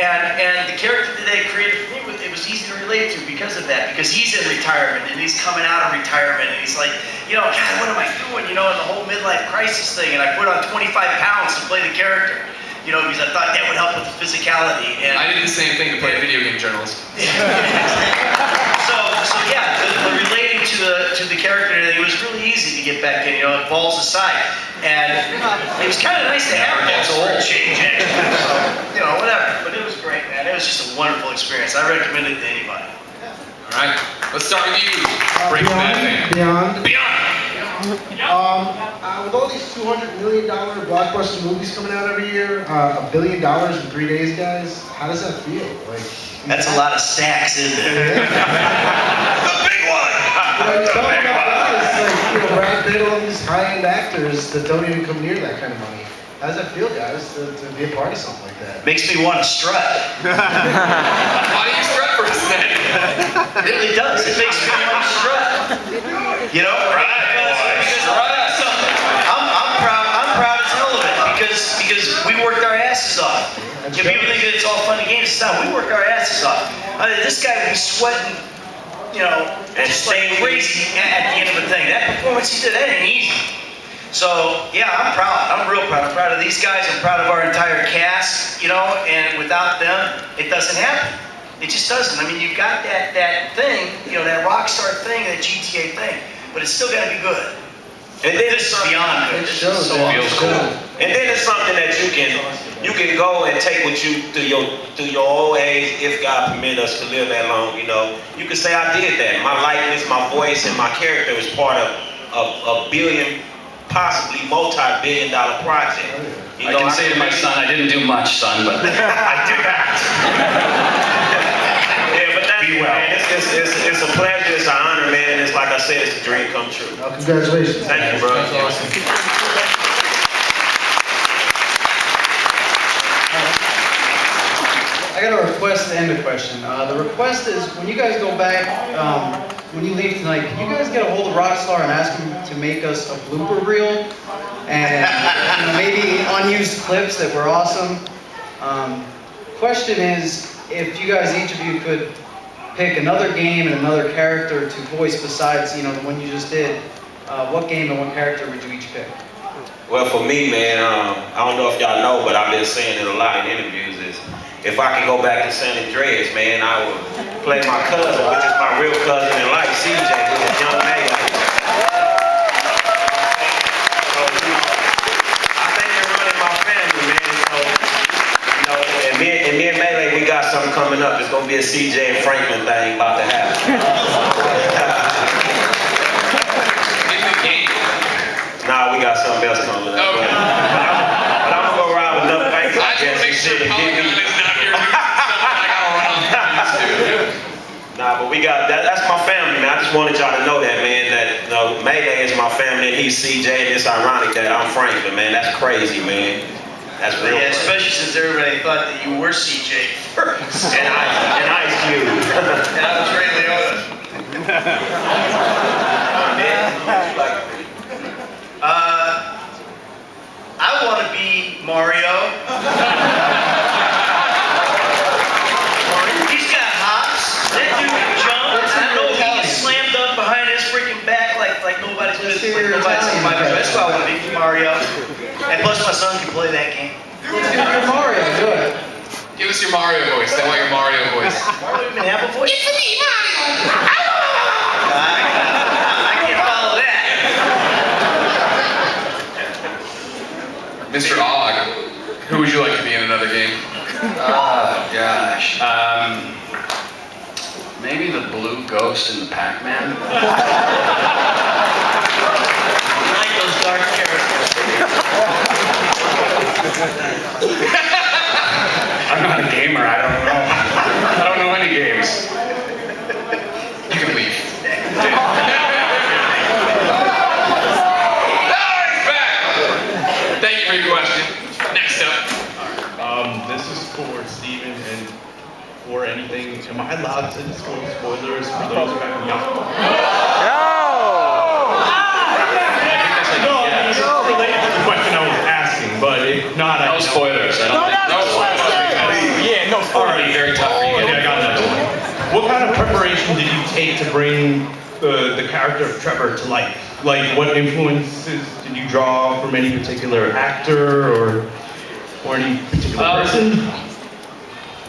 And the character that they created for me, it was easy to relate to because of that. Because he's in retirement and he's coming out of retirement and he's like, God, what am I doing? And the whole midlife crisis thing. And I put on 25 pounds to play the character. Because I thought that would help with the physicality. And I did the same thing to play a video game journalist. So yeah, the relating to the character, it was really easy to get back in. Balls aside. And it was kind of nice to have that old change in. So, whatever. But it was great, man. It was just a wonderful experience. I recommend it to anybody. All right. Let's start with you, Breaking Bad fan. Beyond. With all these $200 million blockbuster movies coming out every year, $1 billion in 3 days, guys, how does that feel? That's a lot of stacks, isn't it? The big one! You talk about guys like, Brad Pitt, all these high-end actors that don't even come near that kind of money. How does that feel, guys, to be a part of something like that? Makes me want to strut. Why do you strut for a second? It really does. It makes me want to strut. Right? I'm proud as hell of it because we worked our asses off. People think that it's all fun and games. It's not. We worked our asses off. This guy would be sweating, and staying crazy at the end of the thing. That performance he did, that ain't easy. So, yeah, I'm proud. I'm real proud. I'm proud of these guys. I'm proud of our entire cast, and without them, it doesn't happen. It just doesn't. I mean, you've got that thing, that rock star thing, that GTA thing, but it's still got to be good. And then This is beyond good. This is so Feels awesome. cool. And then it's something that you can go and take with you through your old age, if God permit us to live that long. You can say I did that. My likeness, my voice, and my character is part of a billion, possibly multi-billion-dollar project. I can say to my son, I didn't do much, son, but I did that. Yeah, but that's Be well. man. It's a pleasure, it's an honor, man, and it's like I said, it's a dream come true. Congratulations. Thank you, bro. I got a request and a question. The request is, when you guys go back, when you leave tonight, can you guys get a hold of Rockstar and ask him to make us a blooper reel? And maybe unused clips that were awesome. Question is, if you guys, each of you could pick another game and another character to voice besides, the one you just did, what game and what character would you each pick? Well, for me, man, I don't know if y'all know, but I've been saying it a lot in interviews, is if I could go back to San Andreas, man, I would play my cousin, which is my real cousin in life, CJ, who's a young man. So, I think they're running my family, man. So, and me and Melee, we got something coming up. It's gonna be a CJ and Franklin thing about to happen. Nah, we got something else coming up. Okay. But I'm gonna go around with enough banks, I I just guess, make and sure shit, and give Polygon me. is not here doing something I got around. Nah, but we got that. That's my family, man. I just wanted y'all to know that, man. That Mayday is my family, and he's CJ, and it's ironic that I'm Franklin, man. That's crazy, man. That's real. Yeah, crazy. especially since everybody thought that you were CJ first. And Ice Cube. And I was Ray Liotta. I want to be Mario. He's got hops. That dude jumps. I know he can slam dunk behind his freaking back like nobody's business. Like nobody's seen my business. That's why I want to be Mario. And plus my son can play that game. You're Mario, do it. Give us your Mario voice. They want your Mario voice. Mario even have a voice? It's me, Mario. I can't follow that. Mr. Og, who would you like to be in another game? gosh. Maybe the blue ghost in the Pac-Man? I like those dark characters. I'm not a gamer, I don't know. I don't know any games. You can leave. Thank you for your question. Next up. This is for Steven and for anything. Am I allowed to disclose spoilers for those who haven't young? No, it's related to the question I was asking, but if not, No spoilers. I don't think. Yeah, no All right. Very tough for you. Okay, I got another one. What kind of preparation did you take to bring the character of Trevor to life? Like, what influences did you draw from any particular actor or any particular person?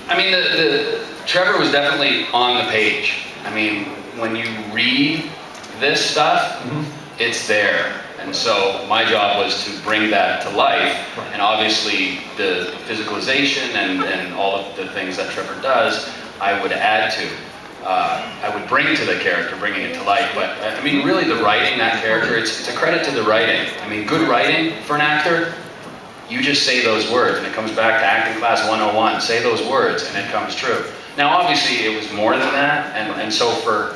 I mean, the Trevor was definitely on the page. I mean, when you read this stuff, it's there. And so my job was to bring that to life. And obviously the physicalization and all of the things that Trevor does, I would add to. I would bring to the character, bringing it to life. But I mean, really the writing, that character, it's a credit to the writing. I mean, good writing for an actor, you just say those words, and it comes back to acting class 101. Say those words, and it comes true. Now, obviously, it was more than that, and so for,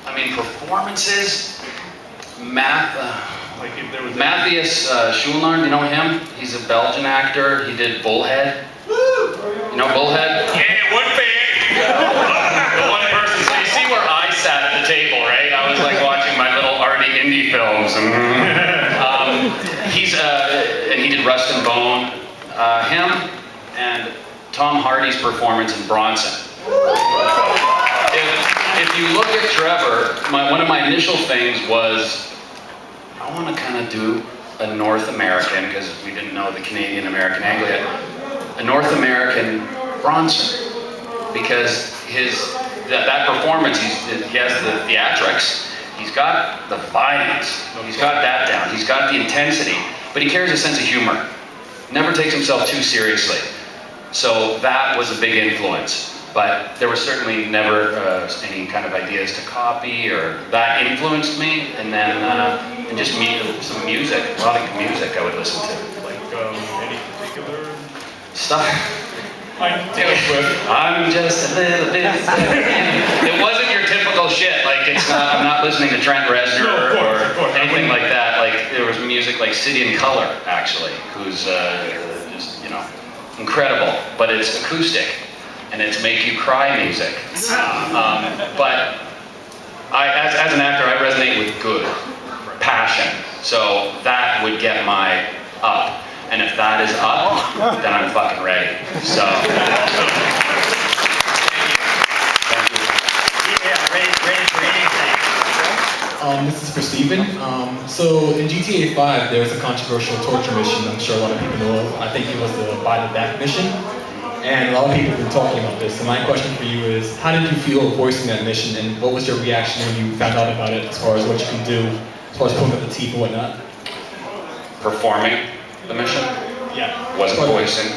I mean, performances, Like if there was Matthias Schoenaerts, you know him? He's a Belgian actor. He did Bullhead. You know Bullhead? Yeah, one fan. The one person. So you see where I sat at the table, right? I was like watching my little arty indie films. And he did Rust and Bone. Him and Tom Hardy's performance in Bronson. If you look at Trevor, one of my initial things was, I want to kind of do a North American, because we didn't know the Canadian-American angle yet, a North American Bronson. Because that performance, he has the theatrics, he's got the violence, he's got that down, he's got the intensity, but he carries a sense of humor. Never takes himself too seriously. So that was a big influence. But there was certainly never any kind of ideas to copy, or that influenced me. And then and just some music, a lot of music I would listen to. like any particular Stuff. Taylor Swift? I'm just a little bit. It wasn't your typical shit. Like it's not. I'm not listening to Trent Reznor No, of course. or anything like that. Like there was music like City and Color, actually, who's just incredible. But it's acoustic, and it's make you cry music. But as an actor, I resonate with good passion. So that would get my up. And if that is up, then I'm fucking ready. So. Yeah, ready for anything. This is for Steven. So in GTA 5, there's a controversial torture mission I'm sure a lot of people know of. I think it was the Buy the Back mission. And a lot of people have been talking about this. So my question for you is, how did you feel voicing that mission, and what was your reaction when you found out about it, as far as what you can do, as far as pulling up the teeth and whatnot? Performing the mission? Yeah. Wasn't voicing.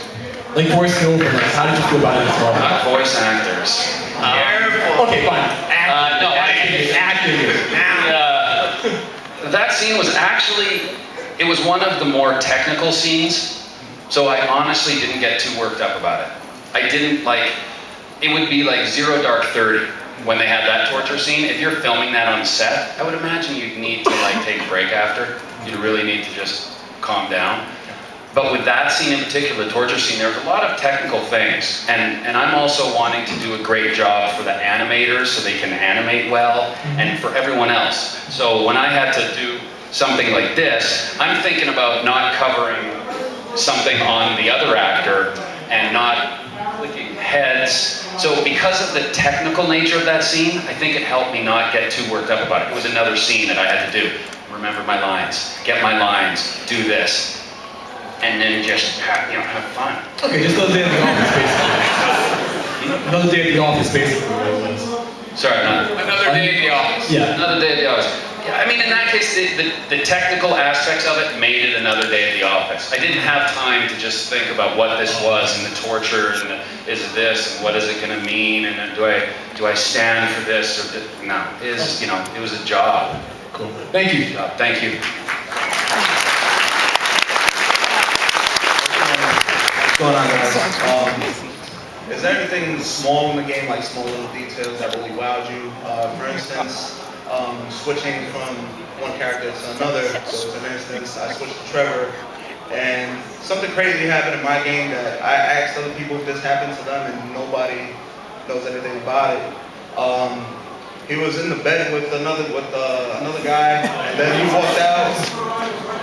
Like voicing over, like how did you feel about it as well? Not voice actors. Careful. Okay, fine. No, Acting. that scene was actually, it was one of the more technical scenes, so I honestly didn't get too worked up about it. I didn't it would be like Zero Dark 30 when they had that torture scene. If you're filming that on set, I would imagine you'd need to take a break after. You'd really need to just calm down. But with that scene in particular, the torture scene, there was a lot of technical things. And I'm also wanting to do a great job for the animators so they can animate well, and for everyone else. So when I had to do something like this, I'm thinking about not covering something on the other actor and not clicking heads. So because of the technical nature of that scene, I think it helped me not get too worked up about it. It was another scene that I had to do. Remember my lines, get my lines, do this. And then just have fun. Okay, just another day at the office, basically. Another day at the office, basically, what it was. Sorry, another day at the office. Yeah. Another day at the office. Yeah, I mean, in that case, the technical aspects of it made it another day at the office. I didn't have time to just think about what this was and the torture and is it this and what is it going to mean and then do I stand for this or no? It was a job. Cool. Thank you. Thank you. What's going on, guys? Is there anything small in the game, like small little details that really wowed you? For instance, switching from one character to another. So for instance, I switched to Trevor, and something crazy happened in my game that I asked other people if this happened to them, and nobody knows anything about it. He was in the bed with another guy, and then he walked out.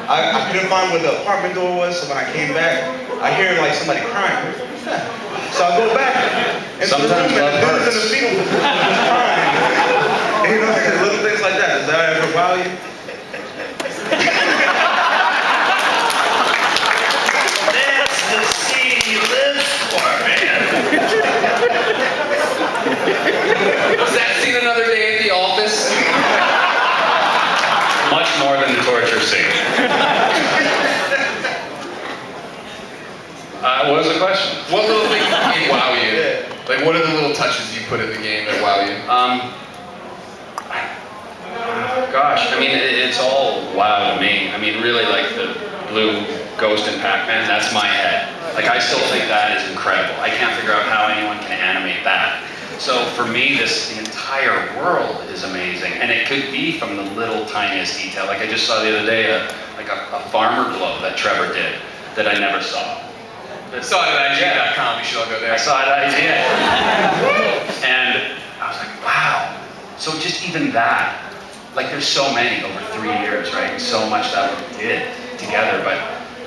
I couldn't find where the apartment door was, so when I came back, I hear like somebody crying. What's that? So I go back, into the Sometimes room and love the dude's in the field crying. You know, like, little things like that. Does that ever wow you? That's the scene he lives for, man. Was that scene another day at the office? Much more than the torture scene. What was the question? What little things made wow you? Like, what are the little touches you put in the game that wow you? Gosh, I mean, it's all wow to me. I mean, really, like the blue ghost in Pac-Man, that's my head. Like, I still think that is incredible. I can't figure out how anyone can animate that. So for me, the entire world is amazing, and it could be from the little tiniest detail. Like I just saw the other day, a farmer glow that Trevor did that I never saw. Saw it at IGN.com, you should all go there. I saw it at IGN. And I was like, wow. So just even that, like there's so many over 3 years, right? So much that we did together, but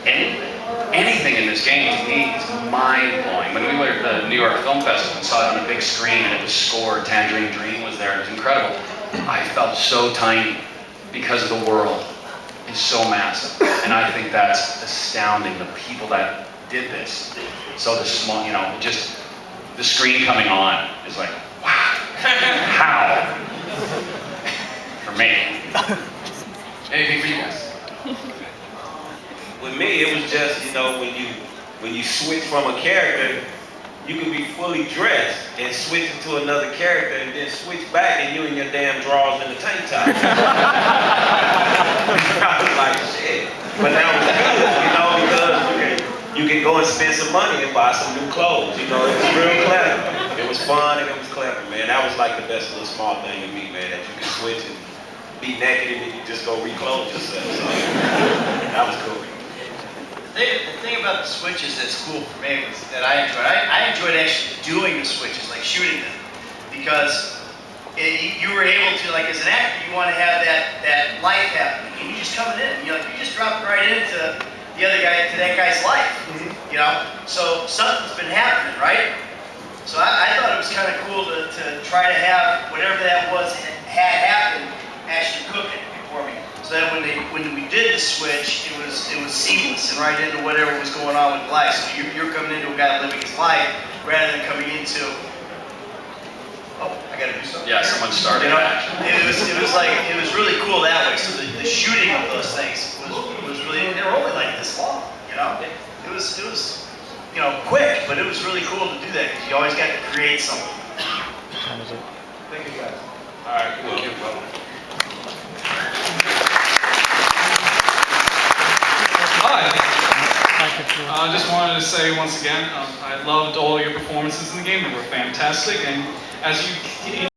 anything in this game to me is mind-blowing. When we were at the New York Film Festival and saw it on a big screen and it was scored, Tangerine Dream was there, it was incredible. I felt so tiny because the world is so massive. And I think that's astounding, the people that did this. So the small, you know, just the screen coming on is like, wow, how? For me. Anything for you guys? With me, it was just, you know, when you switch from a character, you can be fully dressed and switch into another character and then switch back and you in your damn drawers and the tank top. I was like, shit. But that was good, you know, because you can go and spend some money and buy some new clothes. You know, it was real clever. It was fun and it was clever, man. That was like the best little small thing to me, man, that you can switch and be naked and then you just go reclothe yourself. So that was cool. The thing about the switches that's cool for me was that I enjoyed actually doing the switches, like shooting them, because you were able to, like as an actor, you want to have that life happening, and you just coming in, you just drop right into the other guy, to that guy's life, you know. So something's been happening, right? So I thought it was kind of cool to try to have whatever that was had happened actually cooking for me. So that when we did the switch, it was seamless and right into whatever was going on with life. So you're coming into a guy living his life rather than coming into, oh, I gotta do something. Yeah, someone started. You know, it was really cool that way. So the shooting of those things was really, they were only like this long, you know. It was you know, quick, but it was really cool to do that because you always got to create something. Thank you guys. All right, cool. Hi. I just wanted to say once again, I loved all your performances in the game. They were fantastic, and as you